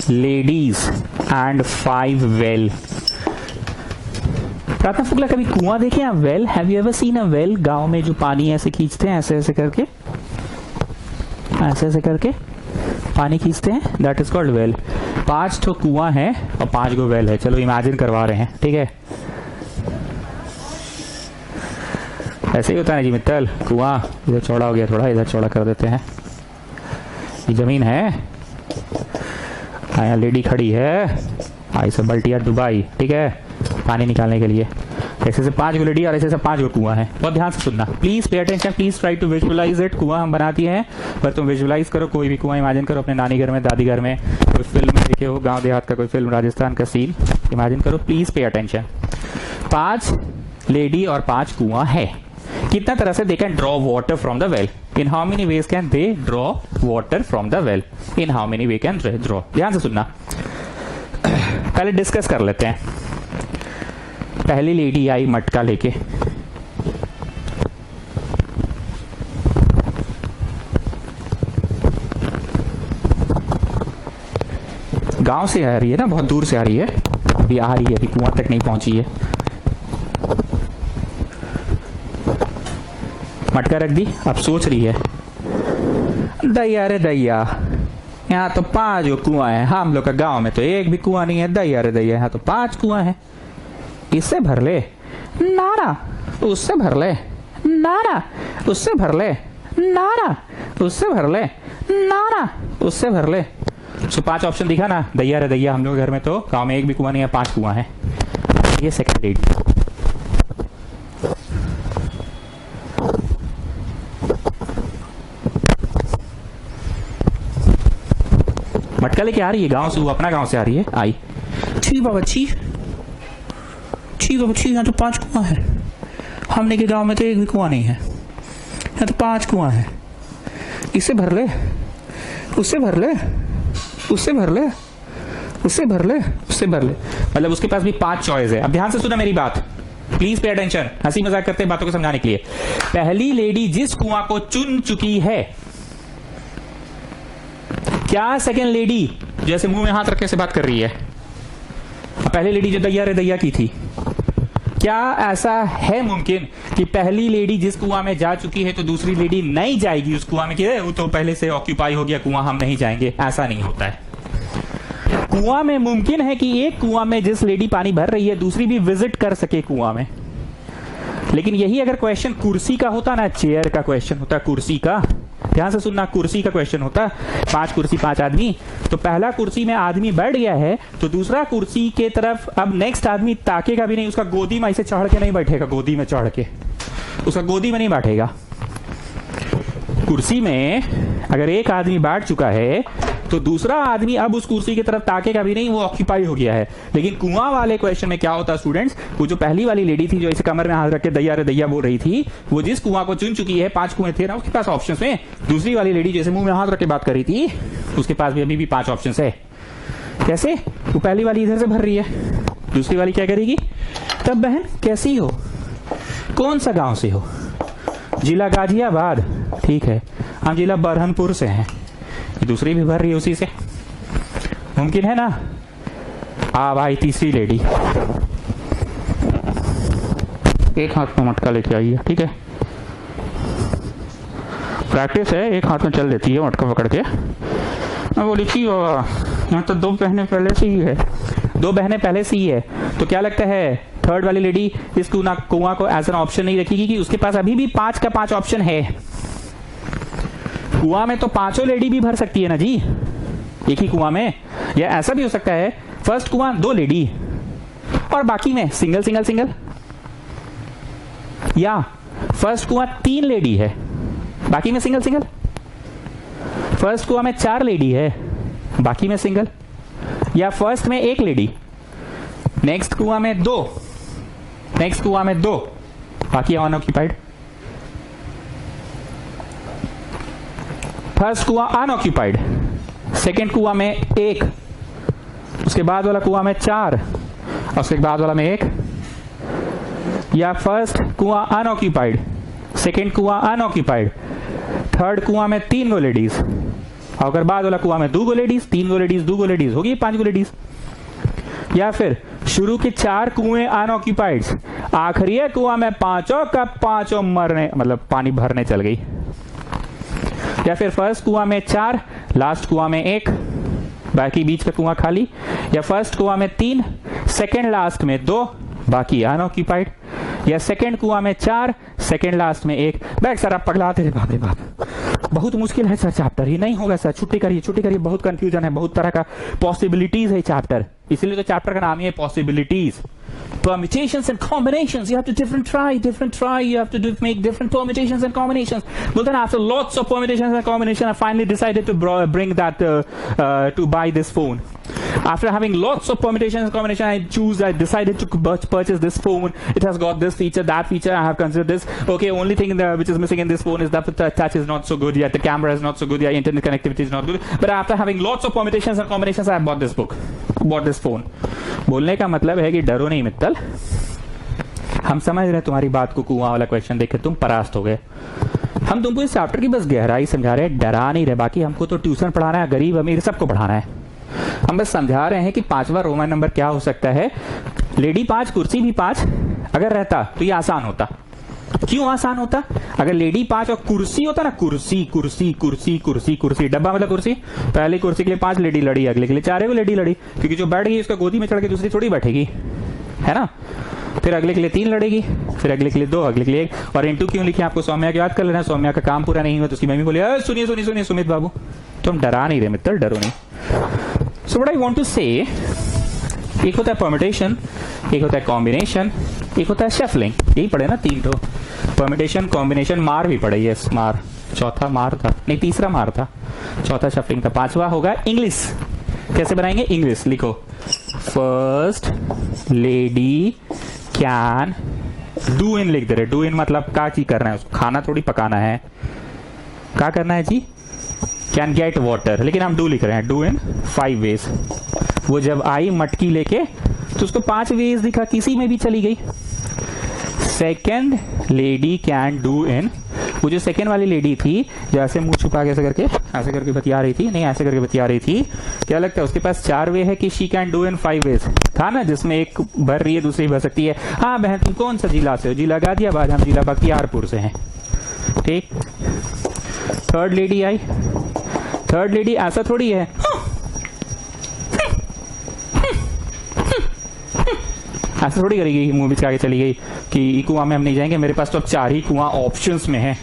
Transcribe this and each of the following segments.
Ladies and 5 well. प्रार्थना फुकला, कभी कुआं देखे हैं well? Have you ever seen a well? गांव में जो पानी ऐसे खींचते हैं, ऐसे ऐसे करके, ऐसे ऐसे करके पानी खींचते हैं, दैट इज कॉल्ड वेल। 5 तो कुआं है और 5 गो वेल है। चलो इमेजिन करवा रहे हैं, ठीक है? ऐसे ही होता है जी मित्तल। कुआं इधर चौड़ा हो गया, थोड़ा इधर चौड़ा कर देते हैं। ये जमीन है, यहाँ लेडी खड़ी है, आई से बल्टिया दुबई, ठीक है, पानी निकालने के लिए। ऐसे से 5 गो लेडी और ऐसे से 5 गो कुआं है। बहुत ध्यान से सुनना, please pay attention, please try to visualise it. कुआं हम बनाती हैं, पर तुम विजुअलाइज करो। कोई भी कुआं इमेजिन करो अपने नानी घर में, दादी घर में, कोई फिल्म में देखे हो, गांव देहात का कोई फिल्म, राजस्थान का सीन इमेजिन करो। Please pay attention. 5 लेडी और 5 कुआं है। कितना तरह से they can draw water from the well? In how many ways can they draw water from the well? In how many way can draw? ध्यान से सुनना, पहले डिस्कस कर लेते हैं। पहली लेडी आई मटका लेके, गांव से आ रही है ना, बहुत दूर से आ रही है, अभी आ रही है, अभी कुआं तक नहीं पहुंची है। मटका रख दी, अब सोच रही है, दैया रे दैया, यहाँ तो 5 कुआं है, हम लोग का गांव में तो एक भी कुआं नहीं है। दैया रे दैया, यहाँ तो 5 कुआं है, इससे भर ले। नारा, उससे भर ले। नारा, उससे भर ले। नारा, उससे भर ले। नारा, उससे भर ले। सो 5 ऑप्शन दिखा ना, दैया रे दैया, हम लोग घर में तो गांव में एक भी कुआं नहीं है, 5 कुआं है। ये सेकंड लेडी। मटका लेके आ रही है गांव से, वो अपना गांव से आ रही है। आई, छी बाबा छी, छी बाबा छी, यहाँ तो 5 कुआं है, हमने के गांव में तो एक भी कुआं नहीं है, यहाँ तो 5 कुआं है, इससे भर ले, उससे भर ले, उससे भर ले, उससे भर ले, उससे भर ले। मतलब उसके पास भी 5 चॉइस है। अब ध्यान से सुना मेरी बात, प्लीज पे अटेंशन। हंसी मजाक करते हैं बातों को समझाने के लिए। पहली लेडी जिस कुआं को चुन चुकी है, क्या सेकेंड लेडी जैसे मुंह में हाथ रखे से बात कर रही है? पहली लेडी जो दैया रे दैया की थी, क्या ऐसा है मुमकिन कि पहली लेडी जिस कुआं में जा चुकी है तो दूसरी लेडी नहीं जाएगी उस कुआं में, कि वो तो पहले से ऑक्यूपाई हो गया कुआं, हम नहीं जाएंगे? ऐसा नहीं होता है। कुआं में मुमकिन है कि एक कुआं में जिस लेडी पानी भर रही है, दूसरी भी विजिट कर सके कुआं में। लेकिन यही अगर क्वेश्चन कुर्सी का होता ना, चेयर का क्वेश्चन होता, कुर्सी का, ध्यान से सुनना, कुर्सी का क्वेश्चन होता, 5 कुर्सी 5 आदमी, तो पहला कुर्सी में आदमी बैठ गया है, तो दूसरा कुर्सी के तरफ अब नेक्स्ट आदमी ताकेगा भी नहीं, उसका गोदी में ऐसे चढ़ के नहीं बैठेगा, गोदी में चढ़ के उसका गोदी में नहीं बैठेगा। कुर्सी में अगर एक आदमी बैठ चुका है तो दूसरा आदमी अब उस कुर्सी की तरफ ताकेगा भी नहीं, वो ऑक्यूपाई हो गया है। लेकिन कुआं वाले क्वेश्चन में क्या होता स्टूडेंट्स, वो जो पहली वाली लेडी थी जो इसे कमर में हाथ रख के दैया रे दैया बोल रही थी, वो जिस कुआं को चुन चुकी है, 5 कुएं थे ना उसके पास ऑप्शंस में, दूसरी वाली लेडी जैसे मुंह में हाथ रख के बात कर रही थी, उसके पास भी अभी भी 5 ऑप्शंस है। कैसे? वो पहली वाली इधर से भर रही है, दूसरी वाली क्या करेगी? तब बहन कैसी हो, कौन सा गांव से हो? जिला गाजियाबाद, ठीक है, हम जिला बरहनपुर से हैं। दूसरी भी भर रही है उसी से, मुमकिन है ना? आ भाई तीसरी लेडी, एक हाथ में मटका लेके आई है, ठीक है, प्रैक्टिस है, एक हाथ में चल देती है मटका पकड़ के। मैं बोली थी बाबा, यहाँ तो 2 बहनें पहले से ही है, 2 बहनें पहले से ही है, तो क्या लगता है थर्ड वाली लेडी इस कुआं को एज एन ऑप्शन नहीं रखेगी कि उसके पास अभी भी 5 का 5 ऑप्शन है? कुआं में तो 5 लेडी भी भर सकती है ना जी, एक ही कुआं में। या ऐसा भी हो सकता है फर्स्ट कुआं 2 लेडी और बाकी में सिंगल सिंगल सिंगल, या फर्स्ट कुआं 3 लेडी है बाकी में सिंगल सिंगल, फर्स्ट कुआं में 4 लेडी है बाकी में सिंगल, या फर्स्ट में 1 लेडी, नेक्स्ट कुआं में 2, नेक्स्ट कुआं में 2 बाकी अनऑक्यूपाइड, फर्स्ट कुआं अनऑक्यूपाइड, सेकेंड कुआं में 1, उसके बाद वाला कुआं में 4 और उसके बाद वाला में 1, या फर्स्ट कुआं अनऑक्यूपाइड, सेकेंड कुआं अनऑक्यूपाइड, थर्ड कुआं में 3 गो लेडीज, और अगर बाद वाला कुआं में 2 गो लेडीज, 3 गो लेडीज, 2 गो लेडीज, होगी 5 गो लेडीज। या फिर शुरू के 4 कुएं अनऑक्यूपाइड, आखिरी कुआं में 5 का 5 मरने मतलब पानी भरने चल गई। या फिर फर्स्ट कुआं में 4, लास्ट कुआं में 1, बाकी बीच का कुआं खाली। या फर्स्ट कुआं में 3, सेकेंड लास्ट में 2, बाकी अनऑक्यूपाइड। या सेकेंड कुआं में 4, सेकेंड लास्ट में 1। बैग सर आप पगलाते थे, बाप रे बाप, बहुत मुश्किल है सर चैप्टर, ही नहीं होगा सर, छुट्टी करिए, बहुत कंफ्यूजन है, बहुत तरह का पॉसिबिलिटीज है चैप्टर, इसलिए तो चैप्टर का नाम ही है possibilities. Permutations and combinations, you have to different try, you have to make different permutations and combinations. But then after lots of permutations and combinations, I finally decided to bring that to buy this phone. After having lots of permutations and combinations, I decided to purchase this phone. It has got this feature, that feature, I have considered this. Okay, only thing which is missing in this phone is that the touch is not so good yet, the camera is not so good yet, internet connectivity is not good. But after having lots of permutations and combinations, I bought this book, bought this phone. बोलने का मतलब है कि डरो नहीं मित्तल, हम समझ रहे हैं तुम्हारी बात को, कुआं वाला क्वेश्चन देख के तुम परास्त हो गए। हम तुमको इस चैप्टर की बस गहराई समझा रहे हैं, डरा नहीं रहे। बाकी हमको तो ट्यूशन पढ़ाना है, गरीब अमीर सबको पढ़ाना है। हम बस समझा रहे हैं कि 5वां रोमन नंबर क्या हो सकता है। लेडी 5, कुर्सी भी 5 अगर रहता तो ये आसान होता। क्यों आसान होता? अगर लेडी 5 और कुर्सी होता ना, कुर्सी कुर्सी कुर्सी कुर्सी कुर्सी, डब्बा मतलब कुर्सी, पहली कुर्सी के लिए 5 लेडी लड़ी, अगले के लिए 4 लेडी लड़ी, क्योंकि जो बैठ गई उसका गोदी में चढ़ के दूसरी थोड़ी बैठेगी, है ना। फिर अगले के लिए 3 लड़ेगी, फिर अगले के लिए 2, अगले के लिए 1। और इंटू क्यों लिखे आपको? सौम्या की याद कर लेना, सौम्या का काम पूरा नहीं हुआ तो उसकी मम्मी बोली सुनिए सुनिए सुनिए सुमित बाबू, तुम डरा नहीं रहे मित्र, डरो नहीं। So what I want to say, एक होता है परम्यूटेशन, एक होता है कॉम्बिनेशन, एक होता है शफलिंग। यही पढ़े ना 3 तो, परम्यूटेशन, कॉम्बिनेशन, मार भी पढ़े, यस मार, चौथा मार था नहीं, तीसरा मार था, चौथा शफलिंग था, 5वां होगा इंग्लिश। कैसे बनाएंगे? इंग्लिश लिखो, फर्स्ट लेडी कैन डू इन लिख दे रहे। डू इन मतलब क्या चीज करना है, उसको खाना थोड़ी पकाना है, क्या करना है जी? कैन गेट वाटर, लेकिन हम डू लिख रहे हैं। Do in 5 ways. वो जब आई मटकी लेके तो उसको 5 वेज दिखा, किसी में भी चली गई। सेकेंड लेडी कैन डू इन, वो जो सेकेंड वाली लेडी थी जो ऐसे मुंह छुपा के ऐसे करके बतिया रही थी, नहीं ऐसे करके बतिया रही थी, क्या लगता है उसके पास 4 वे है कि she can do in 5 ways था ना, जिसमें एक भर रही है दूसरी भर सकती है। हाँ बहन तुम कौन सा जिला से हो? जिला गाजियाबाद, हम जिला बख्तियारपुर से हैं, ठीक। थर्ड लेडी आई, थर्ड लेडी ऐसा थोड़ी है ऐसा थोड़ी करेगी, मुंह बिच आगे चली गई कि कुआं में हम नहीं जाएंगे, मेरे पास तो अब 4 ही कुआं ऑप्शंस में है।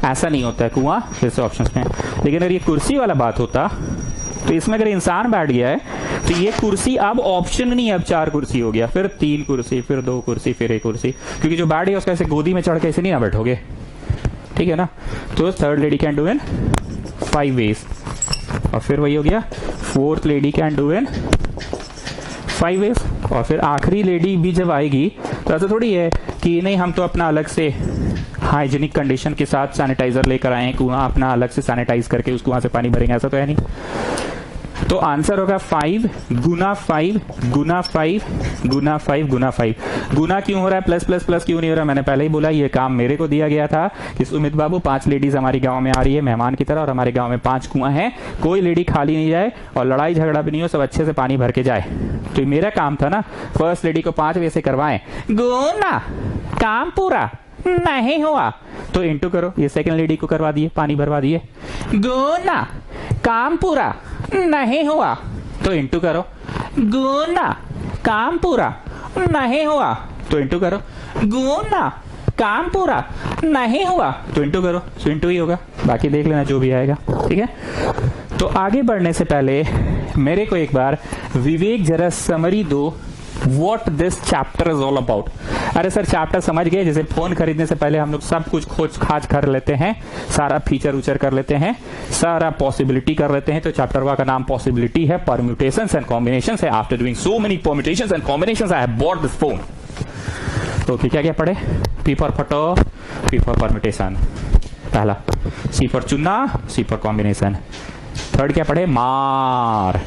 ऐसा नहीं होता है, कुआं जैसे ऑप्शंस में। लेकिन अगर ये कुर्सी वाला बात होता तो इसमें अगर इंसान बैठ गया है तो ये कुर्सी अब ऑप्शन नहीं है, अब 4 कुर्सी हो गया, फिर 3 कुर्सी, फिर 2 कुर्सी, फिर 1 कुर्सी, क्योंकि जो बैठ गया उसका ऐसे गोदी में चढ़ के ऐसे नहीं ना बैठोगे, ठीक है ना। तो third lady can do in 5 ways, और फिर वही हो गया fourth lady can do in 5 ways. और फिर आखिरी लेडी भी जब आएगी तो ऐसा थोड़ी है कि नहीं हम तो अपना अलग से हाइजीनिक कंडीशन के साथ सैनिटाइजर लेकर आए हैं, कुआं अपना अलग से सैनिटाइज करके उस कुआं से पानी भरेंगे, ऐसा तो है नहीं। तो आंसर होगा 5 गुना 5 गुना 5 गुना 5 गुना 5। गुना क्यों हो रहा है, प्लस प्लस प्लस क्यों नहीं हो रहा? मैंने पहले ही बोला ये काम मेरे को दिया गया था कि सुमित बाबू 5 लेडीज हमारी गांव में आ रही है मेहमान की तरह, और हमारे गांव में 5 कुआं हैं, कोई लेडी खाली नहीं जाए और लड़ाई झगड़ा भी नहीं हो, सब अच्छे से पानी भर के जाए। तो मेरा काम था ना, फर्स्ट लेडी को 5 वैसे करवाएं। गुना काम पूरा नहीं हुआ तो इंटू करो, ये सेकंड लेडी को करवा दिए, पानी भरवा दिए। गुना काम पूरा नहीं हुआ तो इंटू करो, गुना काम पूरा नहीं हुआ तो इंटू करो, गुना काम पूरा नहीं हुआ तो इंटू करो, तो इंटू ही होगा, बाकी देख लेना जो भी आएगा, ठीक है। तो आगे बढ़ने से पहले मेरे को एक बार विवेक जरा समरी दो, What this chapter is all about। अरे सर चैप्टर समझ गए, जैसे फोन खरीदने से पहले हम लोग सब कुछ खोज खाज कर लेते हैं, सारा फीचर उचर कर लेते हैं, सारा पॉसिबिलिटी कर लेते हैं, तो चैप्टर वन का नाम पॉसिबिलिटी है, परम्यूटेशंस एंड कॉम्बिनेशंस है। After doing so many permutations and combinations I have bought this phone. तो क्या क्या पढ़े? पी फॉर फटो, पी फॉर परम्यूटेशन, पहला। सी फॉर चुना, सी फॉर कॉम्बिनेशन। थर्ड क्या पढ़े? मार,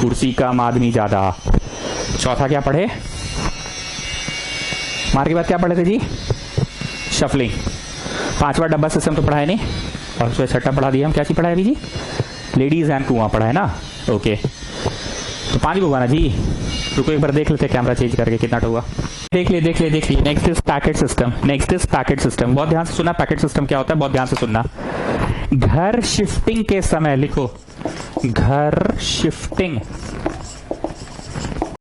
कुर्सी कम आदमी ज्यादा। चौथा क्या पढ़े? मार के बाद क्या पढ़े थे जी? शफलिंग। 5वां डब्बा सिस्टम तो पढ़ा है नहीं, और उसमें छठा पढ़ा दिया हम, क्या चीज पढ़ा है अभी जी? लेडीज एंड कुआं पढ़ा है ना, ओके। तो 5 भगवाना जी, रुको एक बार देख लेते कैमरा चेंज करके कितना हुआ। देख लिए नेक्स्ट इज पैकेट सिस्टम। बहुत ध्यान से सुनना, पैकेट सिस्टम क्या होता है, बहुत ध्यान से सुनना। घर शिफ्टिंग के समय लिखो, घर शिफ्टिंग